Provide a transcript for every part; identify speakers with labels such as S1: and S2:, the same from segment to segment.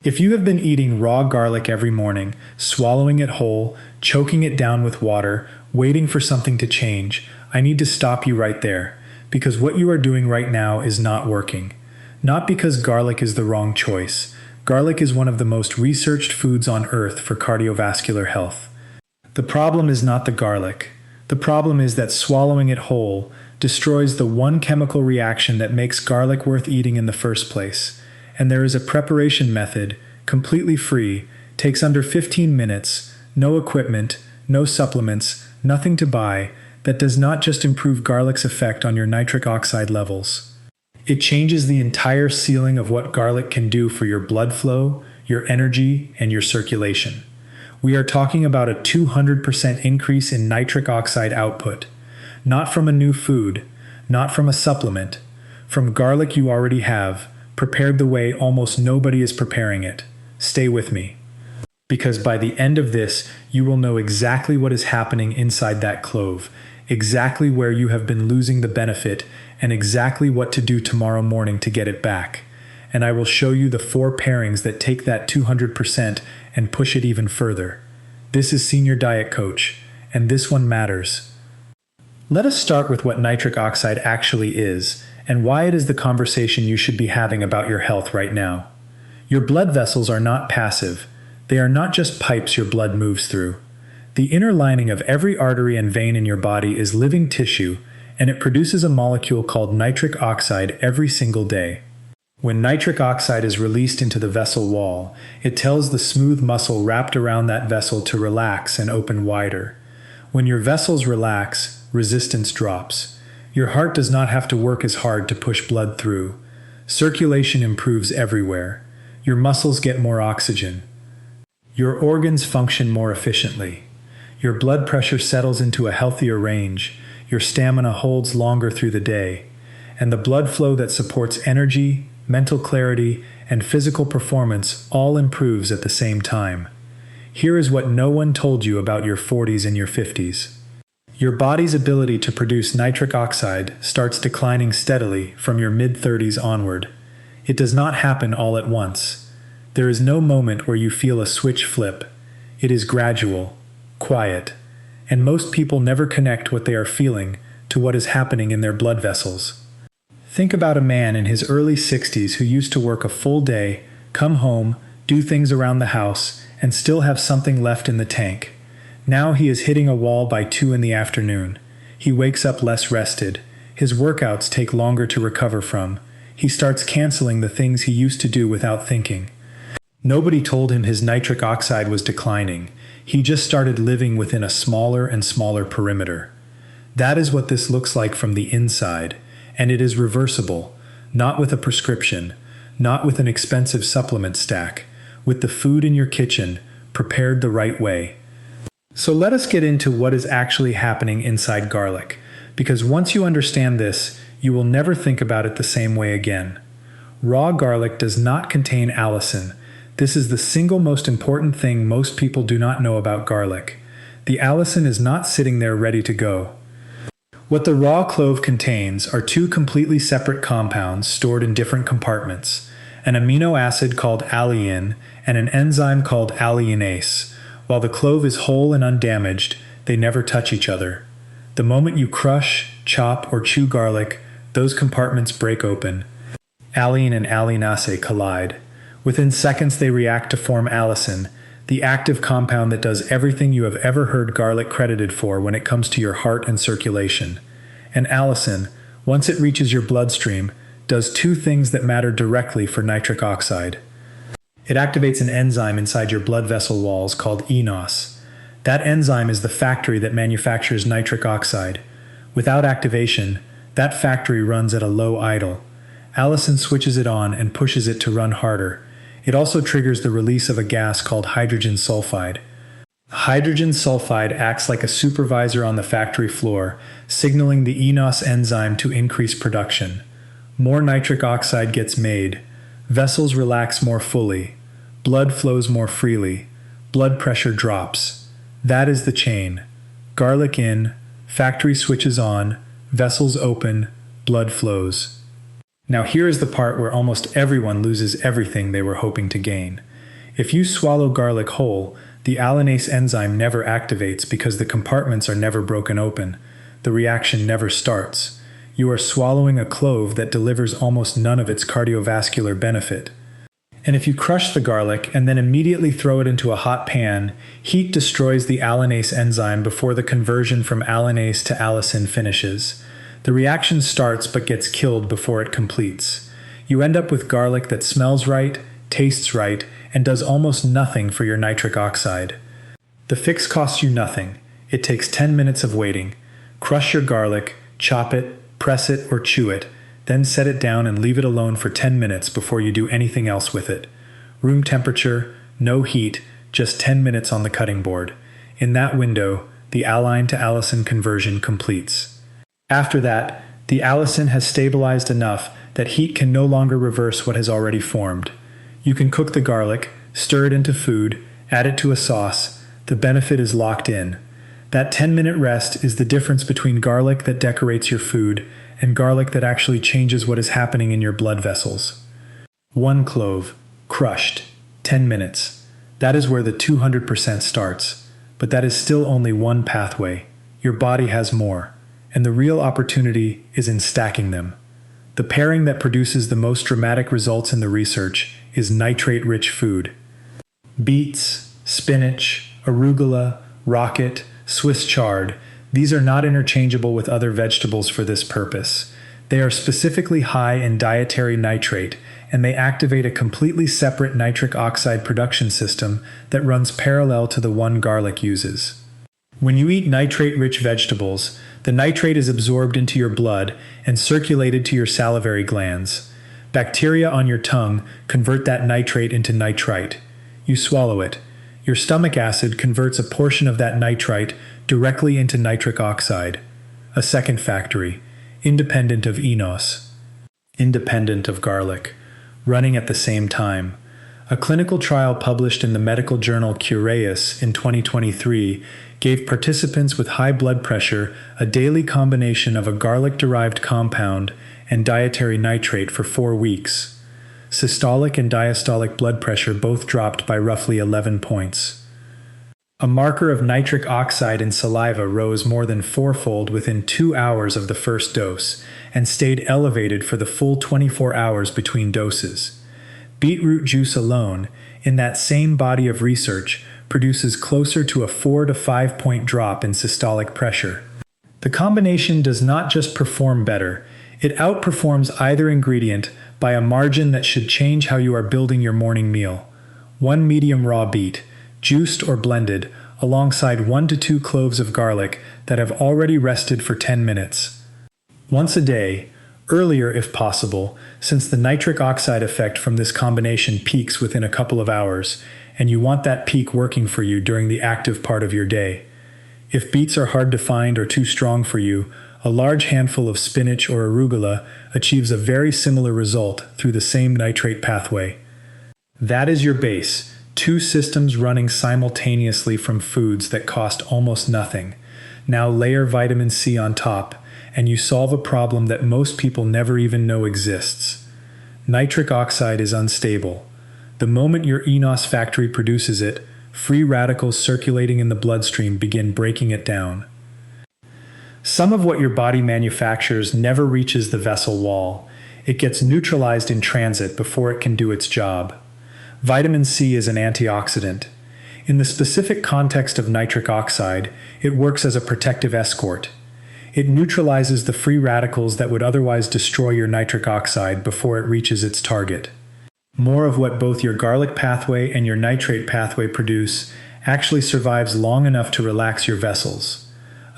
S1: If you have been eating raw garlic every morning, swallowing it whole, choking it down with water, waiting for something to change, I need to stop you right there, because what you are doing right now is not working. Not because garlic is the wrong choice. Garlic is one of the most researched foods on earth for cardiovascular health. The problem is not the garlic. The problem is that swallowing it whole destroys the one chemical reaction that makes garlic worth eating in the first place. And there is a preparation method, completely free, takes under 15 minutes, no equipment, no supplements, nothing to buy, that does not just improve garlic's effect on your nitric oxide levels. It changes the entire ceiling of what garlic can do for your blood flow, your energy, and your circulation. We are talking about a 200% increase in nitric oxide output. Not from a new food, not from a supplement, from garlic you already have, prepared the way almost nobody is preparing it. Stay with me. Because by the end of this, you will know exactly what is happening inside that clove, exactly where you have been losing the benefit, and exactly what to do tomorrow morning to get it back. And I will show you the 4 pairings that take that 200% and push it even further. This is Senior Diet Coach, and this one matters. Let us start with what nitric oxide actually is, and why it is the conversation you should be having about your health right now. Your blood vessels are not passive. They are not just pipes your blood moves through. The inner lining of every artery and vein in your body is living tissue, and it produces a molecule called nitric oxide every single day. When nitric oxide is released into the vessel wall, it tells the smooth muscle wrapped around that vessel to relax and open wider. When your vessels relax, resistance drops. Your heart does not have to work as hard to push blood through. Circulation improves everywhere. Your muscles get more oxygen. Your organs function more efficiently. Your blood pressure settles into a healthier range. Your stamina holds longer through the day. And the blood flow that supports energy, mental clarity, and physical performance all improves at the same time. Here is what no one told you about your 40s and your 50s. Your body's ability to produce nitric oxide starts declining steadily from your mid-30s onward. It does not happen all at once. There is no moment where you feel a switch flip. It is gradual, quiet, and most people never connect what they are feeling to what is happening in their blood vessels. Think about a man in his early 60s who used to work a full day, come home, do things around the house, and still have something left in the tank. Now he is hitting a wall by 2 in the afternoon. He wakes up less rested. His workouts take longer to recover from. He starts canceling the things he used to do without thinking. Nobody told him his nitric oxide was declining. He just started living within a smaller and smaller perimeter. That is what this looks like from the inside, and it is reversible, not with a prescription, not with an expensive supplement stack, with the food in your kitchen, prepared the right way. So let us get into what is actually happening inside garlic, because once you understand this, you will never think about it the same way again. Raw garlic does not contain allicin. This is the single most important thing most people do not know about garlic. The allicin is not sitting there ready to go. What the raw clove contains are 2 completely separate compounds stored in different compartments, an amino acid called alliin and an enzyme called alliinase. While the clove is whole and undamaged, they never touch each other. The moment you crush, chop, or chew garlic, those compartments break open. Alliin and alliinase collide. Within seconds they react to form allicin, the active compound that does everything you have ever heard garlic credited for when it comes to your heart and circulation. And allicin, once it reaches your bloodstream, does 2 things that matter directly for nitric oxide. It activates an enzyme inside your blood vessel walls called eNOS. That enzyme is the factory that manufactures nitric oxide. Without activation, that factory runs at a low idle. Allicin switches it on and pushes it to run harder. It also triggers the release of a gas called hydrogen sulfide. Hydrogen sulfide acts like a supervisor on the factory floor, signaling the eNOS enzyme to increase production. More nitric oxide gets made. Vessels relax more fully. Blood flows more freely. Blood pressure drops. That is the chain. Garlic in, factory switches on, vessels open, blood flows. Now here is the part where almost everyone loses everything they were hoping to gain. If you swallow garlic whole, the allinase enzyme never activates because the compartments are never broken open. The reaction never starts. You are swallowing a clove that delivers almost none of its cardiovascular benefit. And if you crush the garlic and then immediately throw it into a hot pan, heat destroys the allinase enzyme before the conversion from allinase to allicin finishes. The reaction starts but gets killed before it completes. You end up with garlic that smells right, tastes right, and does almost nothing for your nitric oxide. The fix costs you nothing. It takes 10 minutes of waiting. Crush your garlic, chop it, press it, or chew it. Then set it down and leave it alone for 10 minutes before you do anything else with it. Room temperature, no heat, just 10 minutes on the cutting board. In that window, the alliin to allicin conversion completes. After that, the allicin has stabilized enough that heat can no longer reverse what has already formed. You can cook the garlic, stir it into food, add it to a sauce. The benefit is locked in. That 10-minute rest is the difference between garlic that decorates your food and garlic that actually changes what is happening in your blood vessels. 1 clove, crushed, 10 minutes. That is where the 200% starts. But that is still only one pathway. Your body has more. And the real opportunity is in stacking them. The pairing that produces the most dramatic results in the research is nitrate-rich food. Beets, spinach, arugula, rocket, Swiss chard, these are not interchangeable with other vegetables for this purpose. They are specifically high in dietary nitrate, and they activate a completely separate nitric oxide production system that runs parallel to the one garlic uses. When you eat nitrate-rich vegetables, the nitrate is absorbed into your blood and circulated to your salivary glands. Bacteria on your tongue convert that nitrate into nitrite. You swallow it. Your stomach acid converts a portion of that nitrite directly into nitric oxide. A second factory, independent of enos, independent of garlic, running at the same time. A clinical trial published in the medical journal Cureus in 2023 gave participants with high blood pressure a daily combination of a garlic-derived compound and dietary nitrate for 4 weeks. Systolic and diastolic blood pressure both dropped by roughly 11 points. A marker of nitric oxide in saliva rose more than 4-fold within 2 hours of the first dose and stayed elevated for the full 24 hours between doses. Beetroot juice alone, in that same body of research, produces closer to a 4 to 5 point drop in systolic pressure. The combination does not just perform better, it outperforms either ingredient by a margin that should change how you are building your morning meal. 1 medium raw beet, juiced or blended, alongside 1 to 2 cloves of garlic that have already rested for 10 minutes. Once a day, earlier if possible, since the nitric oxide effect from this combination peaks within a couple of hours, and you want that peak working for you during the active part of your day. If beets are hard to find or too strong for you, a large handful of spinach or arugula achieves a very similar result through the same nitrate pathway. That is your base, 2 systems running simultaneously from foods that cost almost nothing. Now layer vitamin C on top, and you solve a problem that most people never even know exists. Nitric oxide is unstable. The moment your enos factory produces it, free radicals circulating in the bloodstream begin breaking it down. Some of what your body manufactures never reaches the vessel wall. It gets neutralized in transit before it can do its job. Vitamin C is an antioxidant. In the specific context of nitric oxide, it works as a protective escort. It neutralizes the free radicals that would otherwise destroy your nitric oxide before it reaches its target. More of what both your garlic pathway and your nitrate pathway produce actually survives long enough to relax your vessels.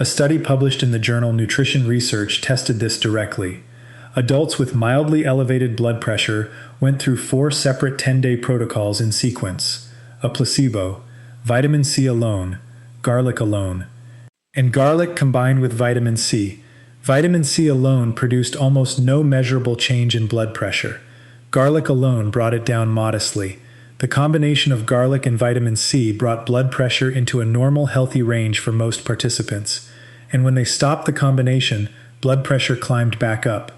S1: A study published in the journal Nutrition Research tested this directly. Adults with mildly elevated blood pressure went through 4 separate 10-day protocols in sequence: a placebo, vitamin C alone, garlic alone, and garlic combined with vitamin C. Vitamin C alone produced almost no measurable change in blood pressure. Garlic alone brought it down modestly. The combination of garlic and vitamin C brought blood pressure into a normal, healthy range for most participants, and when they stopped the combination, blood pressure climbed back up.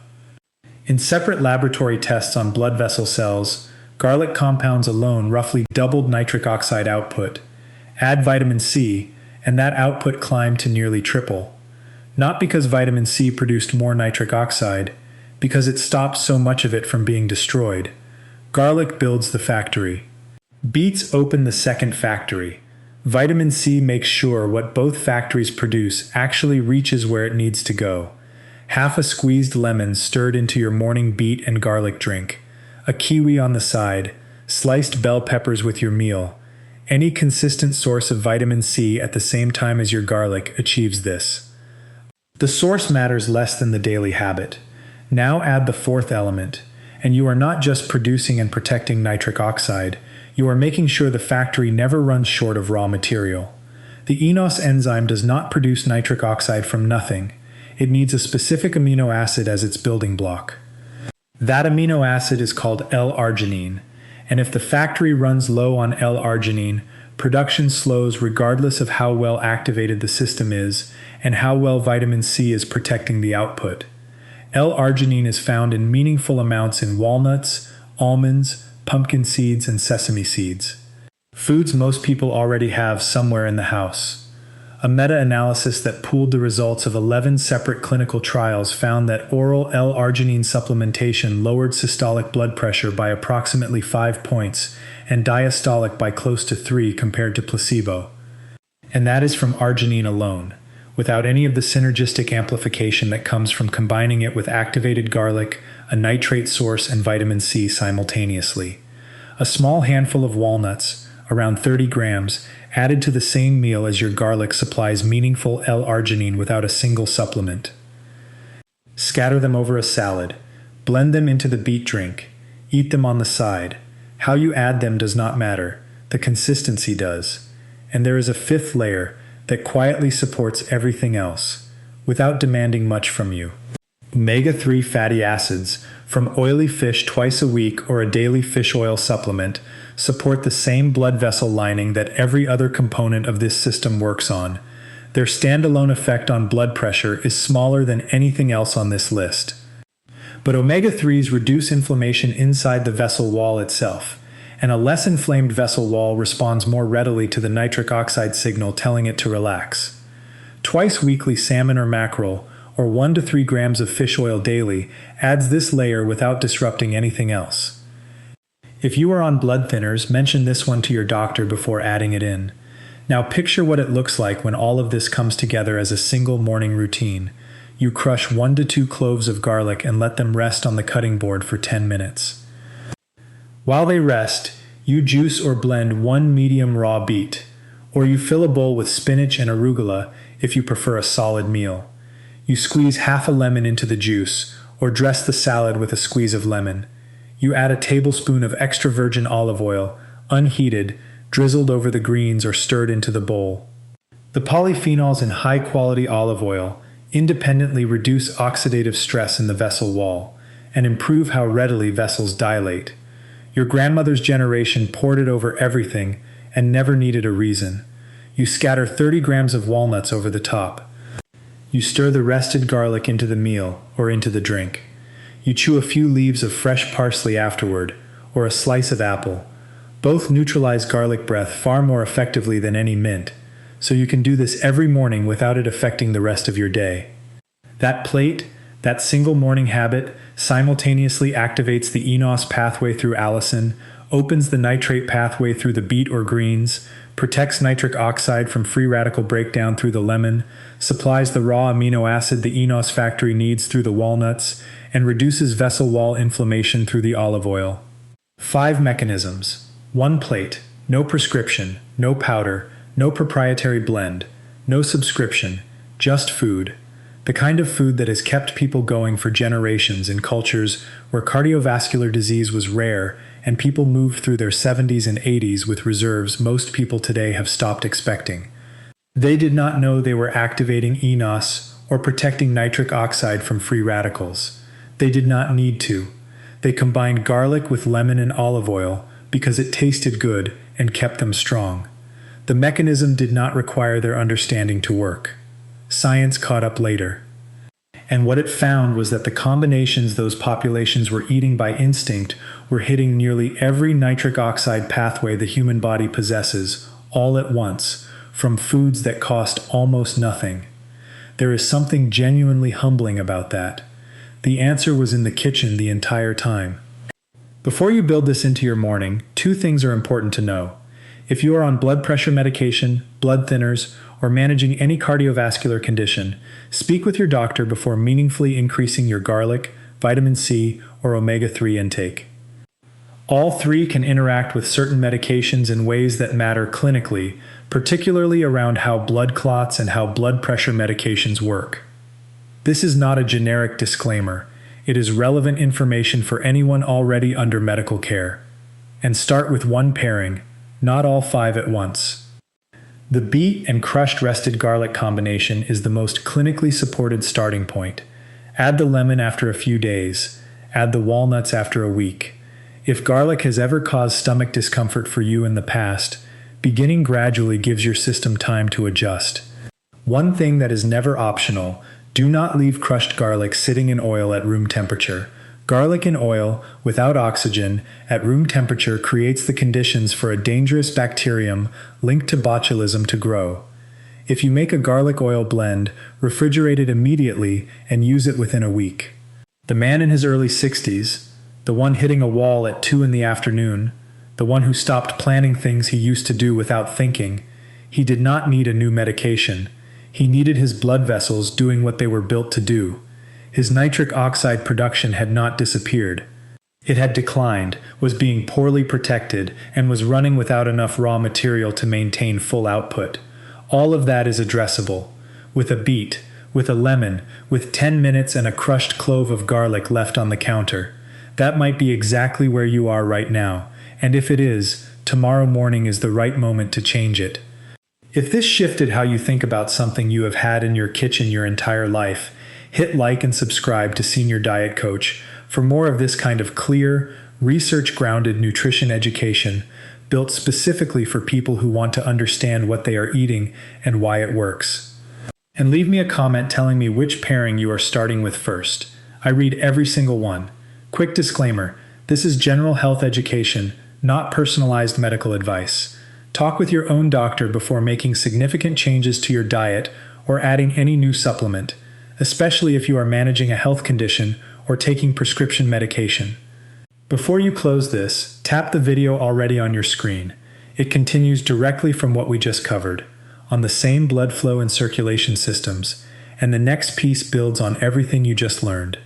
S1: In separate laboratory tests on blood vessel cells, Garlic compounds alone roughly doubled nitric oxide output. Add vitamin C, and that output climbed to nearly triple. Not because vitamin C produced more nitric oxide, because it stopped so much of it from being destroyed. Garlic builds the factory. Beets open the second factory. Vitamin C makes sure what both factories produce actually reaches where it needs to go. Half a squeezed lemon stirred into your morning beet and garlic drink. A kiwi on the side. Sliced bell peppers with your meal. Any consistent source of vitamin C at the same time as your garlic achieves this. The source matters less than the daily habit. Now add the fourth element, and you are not just producing and protecting nitric oxide, you are making sure the factory never runs short of raw material. The eNOS enzyme does not produce nitric oxide from nothing. It needs a specific amino acid as its building block. That amino acid is called L-arginine, and if the factory runs low on L-arginine, production slows regardless of how well activated the system is and how well vitamin C is protecting the output. L-arginine is found in meaningful amounts in walnuts, almonds, pumpkin seeds, and sesame seeds. Foods most people already have somewhere in the house. A meta-analysis that pooled the results of 11 separate clinical trials found that oral L-arginine supplementation lowered systolic blood pressure by approximately 5 points and diastolic by close to 3 compared to placebo. And that is from arginine alone, without any of the synergistic amplification that comes from combining it with activated garlic, a nitrate source, and vitamin C simultaneously. A small handful of walnuts, around 30 grams, added to the same meal as your garlic supplies meaningful L-arginine without a single supplement. Scatter them over a salad. Blend them into the beet drink. Eat them on the side. How you add them does not matter. The consistency does. And there is a fifth layer that quietly supports everything else, without demanding much from you. Omega-3 fatty acids, from oily fish twice a week or a daily fish oil supplement, support the same blood vessel lining that every other component of this system works on. Their standalone effect on blood pressure is smaller than anything else on this list. But omega-3s reduce inflammation inside the vessel wall itself, and a less inflamed vessel wall responds more readily to the nitric oxide signal telling it to relax. Twice weekly salmon or mackerel, or 1 to 3 grams of fish oil daily, adds this layer without disrupting anything else. If you are on blood thinners, mention this one to your doctor before adding it in. Now picture what it looks like when all of this comes together as a single morning routine. You crush 1 to 2 cloves of garlic and let them rest on the cutting board for 10 minutes. While they rest, you juice or blend 1 medium raw beet, or you fill a bowl with spinach and arugula if you prefer a solid meal. You squeeze half a lemon into the juice, or dress the salad with a squeeze of lemon. You add a tablespoon of extra virgin olive oil, unheated, drizzled over the greens or stirred into the bowl. The polyphenols in high-quality olive oil independently reduce oxidative stress in the vessel wall and improve how readily vessels dilate. Your grandmother's generation poured it over everything and never needed a reason. You scatter 30 grams of walnuts over the top. You stir the rested garlic into the meal or into the drink. You chew a few leaves of fresh parsley afterward, or a slice of apple. Both neutralize garlic breath far more effectively than any mint, so you can do this every morning without it affecting the rest of your day. That plate, that single morning habit, simultaneously activates the eNOS pathway through allicin, opens the nitrate pathway through the beet or greens, protects nitric oxide from free radical breakdown through the lemon, supplies the raw amino acid the eNOS factory needs through the walnuts, and reduces vessel wall inflammation through the olive oil. 5 mechanisms. 1 plate. No prescription. No powder. No proprietary blend. No subscription. Just food. The kind of food that has kept people going for generations in cultures where cardiovascular disease was rare and people moved through their 70s and 80s with reserves most people today have stopped expecting. They did not know they were activating eNOS or protecting nitric oxide from free radicals. They did not need to. They combined garlic with lemon and olive oil because it tasted good and kept them strong. The mechanism did not require their understanding to work. Science caught up later. And what it found was that the combinations those populations were eating by instinct were hitting nearly every nitric oxide pathway the human body possesses, all at once, from foods that cost almost nothing. There is something genuinely humbling about that. The answer was in the kitchen the entire time. Before you build this into your morning, two things are important to know. If you are on blood pressure medication, blood thinners, or managing any cardiovascular condition, speak with your doctor before meaningfully increasing your garlic, vitamin C, or omega-3 intake. All three can interact with certain medications in ways that matter clinically, particularly around how blood clots and how blood pressure medications work. This is not a generic disclaimer. It is relevant information for anyone already under medical care. And start with one pairing, not all five at once. The beet and crushed rested garlic combination is the most clinically supported starting point. Add the lemon after a few days. Add the walnuts after a week. If garlic has ever caused stomach discomfort for you in the past, beginning gradually gives your system time to adjust. One thing that is never optional: do not leave crushed garlic sitting in oil at room temperature. Garlic in oil, without oxygen, at room temperature creates the conditions for a dangerous bacterium linked to botulism to grow. If you make a garlic oil blend, refrigerate it immediately and use it within a week. The man in his early 60s, the one hitting a wall at 2 in the afternoon, the one who stopped planning things he used to do without thinking, he did not need a new medication. He needed his blood vessels doing what they were built to do. His nitric oxide production had not disappeared. It had declined, was being poorly protected, and was running without enough raw material to maintain full output. All of that is addressable. With a beet, with a lemon, with 10 minutes and a crushed clove of garlic left on the counter. That might be exactly where you are right now, and if it is, tomorrow morning is the right moment to change it. If this shifted how you think about something you have had in your kitchen your entire life, hit like and subscribe to Senior Diet Coach for more of this kind of clear, research-grounded nutrition education built specifically for people who want to understand what they are eating and why it works. And leave me a comment telling me which pairing you are starting with first. I read every single one. Quick disclaimer: this is general health education, not personalized medical advice. Talk with your own doctor before making significant changes to your diet or adding any new supplement, especially if you are managing a health condition or taking prescription medication. Before you close this, tap the video already on your screen. It continues directly from what we just covered, on the same blood flow and circulation systems, and the next piece builds on everything you just learned.